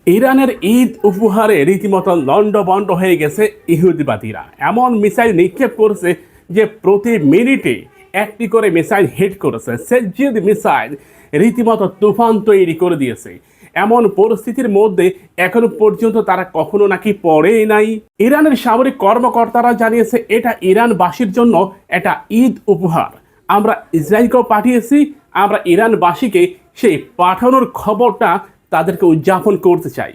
ইরানের ঈদ উপহারে রীতিমতো লন্ডভন্ড হয়ে গেছে ইহুদিবাদীরা। এমন মিসাইল নিক্ষেপ করেছে যে প্রতি মিনিটে একটি করে মিসাইল হিট করেছে। সেজ্জিদ মিসাইল রীতিমতো তুফান তৈরি করে দিয়েছে। এমন পরিস্থিতির মধ্যে এখনো পর্যন্ত তারা কখনো নাকি পড়েই নাই। ইরানের সামরিক কর্মকর্তারা জানিয়েছে এটা ইরানবাসীর জন্য এটা ঈদ উপহার। আমরা ইসরায়েলকেও পাঠিয়েছি, আমরা ইরানবাসীকে সেই পাঠানোর খবরটা তাদেরকে উদযাপন করতে চাই।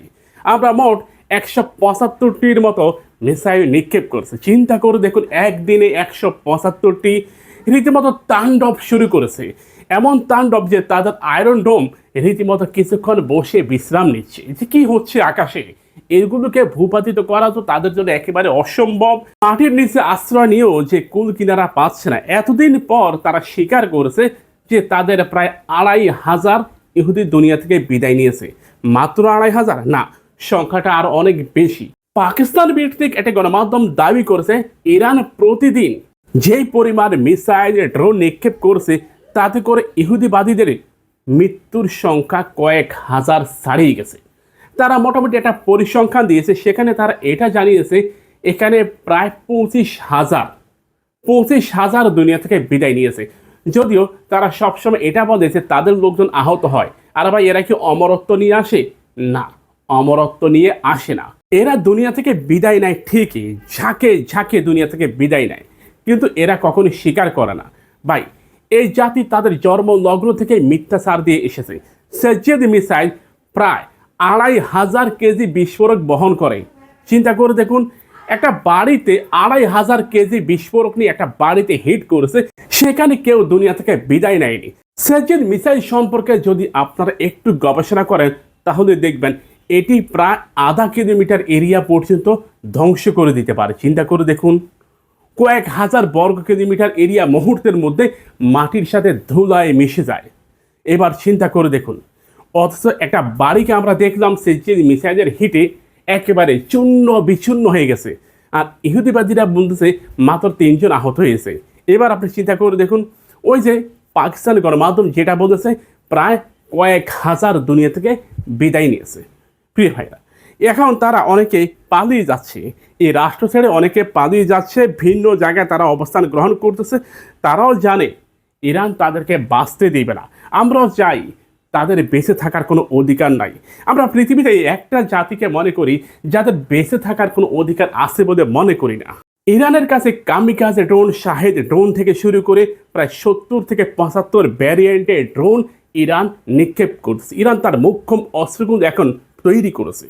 আমরা মোট 175টির মতো মিসাইল নিক্ষেপ করছে। চিন্তা করে দেখুন, একদিনে 175টি রীতিমতো তাণ্ডব শুরু করেছে। এমন তাণ্ডব যে তাদের আয়রন ডোম রীতিমতো কিছুক্ষণ বসে বিশ্রাম নিচ্ছে যে কি হচ্ছে আকাশে। এগুলোকে ভূপাতিত করা তো তাদের জন্য একেবারে অসম্ভব। মাটির নিচে আশ্রয় নিয়েও যে কুল কিনারা পাচ্ছে না। এতদিন পর তারা স্বীকার করেছে যে তাদের প্রায় 2,500 ইহুদি দুনিয়া থেকে বিদায় নিয়েছে। মাত্র 2,500 না, সংখ্যাটা আরো অনেক বেশি। পাকিস্তান ভিত্তিক একটা গণমাধ্যম দাবি করেছে ইরান প্রতিদিন যেই পরিমাণ মিসাইল ড্রোন নিক্ষেপ করছে তাতে করে ইহুদিবাদীদের মৃত্যুর সংখ্যা কয়েক হাজার ছাড়িয়ে গেছে। তারা মোটামুটি একটা পরিসংখ্যান দিয়েছে, সেখানে তারা এটা জানিয়েছে এখানে প্রায় 25,000 দুনিয়া থেকে বিদায় নিয়েছে। যদিও তারা সবসময় এটা বলে যে তাদের লোকজন আহত হয়। আর ভাই, এরা কি অমরত্ব নিয়ে আসে? না, অমরত্ব নিয়ে আসে না। এরা দুনিয়া থেকে বিদায় নেয় ঠিকই, ঝাঁকে ঝাঁকে দুনিয়া থেকে বিদায় নেয়, কিন্তু এরা কখনোই স্বীকার করে না। ভাই, এই জাতি তাদের জন্ম লগ্ন থেকে মিথ্যাচার দিয়ে এসেছে। সেজ্জিদ মিসাইল প্রায় 2,500 কেজি বিস্ফোরক বহন করে। চিন্তা করে দেখুন, একটা বাড়িতে 2,500 কেজি বিস্ফোরক নিয়ে একটা বাড়িতে হিট করেছে, সেখানে কেউ দুনিয়া থেকে বিদায় নেয়নি। সেজ্জিদ মিসাইল সম্পর্কে যদি আপনারা একটু গবেষণা করেন তাহলে দেখবেন এটি প্রায় 0.5 কিলোমিটার এরিয়া পর্যন্ত ধ্বংস করে দিতে পারে। চিন্তা করে দেখুন, কয়েক হাজার বর্গ কিলোমিটার এরিয়া মুহূর্তের মধ্যে মাটির সাথে ধুলায় মিশে যায়। এবার চিন্তা করে দেখুন, অথচ একটা বাড়িকে আমরা দেখলাম সেজ্জিদ মিসাইলের হিটে একেবারে চূর্ণ বিচূর্ণ হয়ে গেছে, আর ইহুদিবাদীরা বলতেছে মাত্র 3 জন আহত হয়েছে। এবার আপনি চিন্তা করে দেখুন, ওই যে পাকিস্তান গণমাধ্যম যেটা বলেছে প্রায় কয়েক হাজার দুনিয়া থেকে বিদায় নিয়েছে। প্রিয় ভাইরা, এখন তারা অনেকে পালিয়ে যাচ্ছে, এই রাষ্ট্র ছেড়ে অনেকে পালিয়ে যাচ্ছে, ভিন্ন জায়গায় তারা অবস্থান গ্রহণ করতেছে। তারাও জানে ইরান তাদেরকে বাঁচতে দিবে না। আমরাও চাই, তাদের বেঁচে থাকার কোনো অধিকার নাই। আমরা পৃথিবীতে একটা জাতিকে মনে করি যাদের বেঁচে থাকার কোনো অধিকার আছে বলে মনে করি না। ইরানের কাছে কামিকাজে ড্রোন, শাহেদ ড্রোন থেকে শুরু করে প্রায় 70 থেকে 75 ভ্যারিয়েন্টের ড্রোন ইরান নিক্ষেপ করছে। ইরান তার মোক্ষম অস্ত্রগুলো এখন তৈরি করেছে।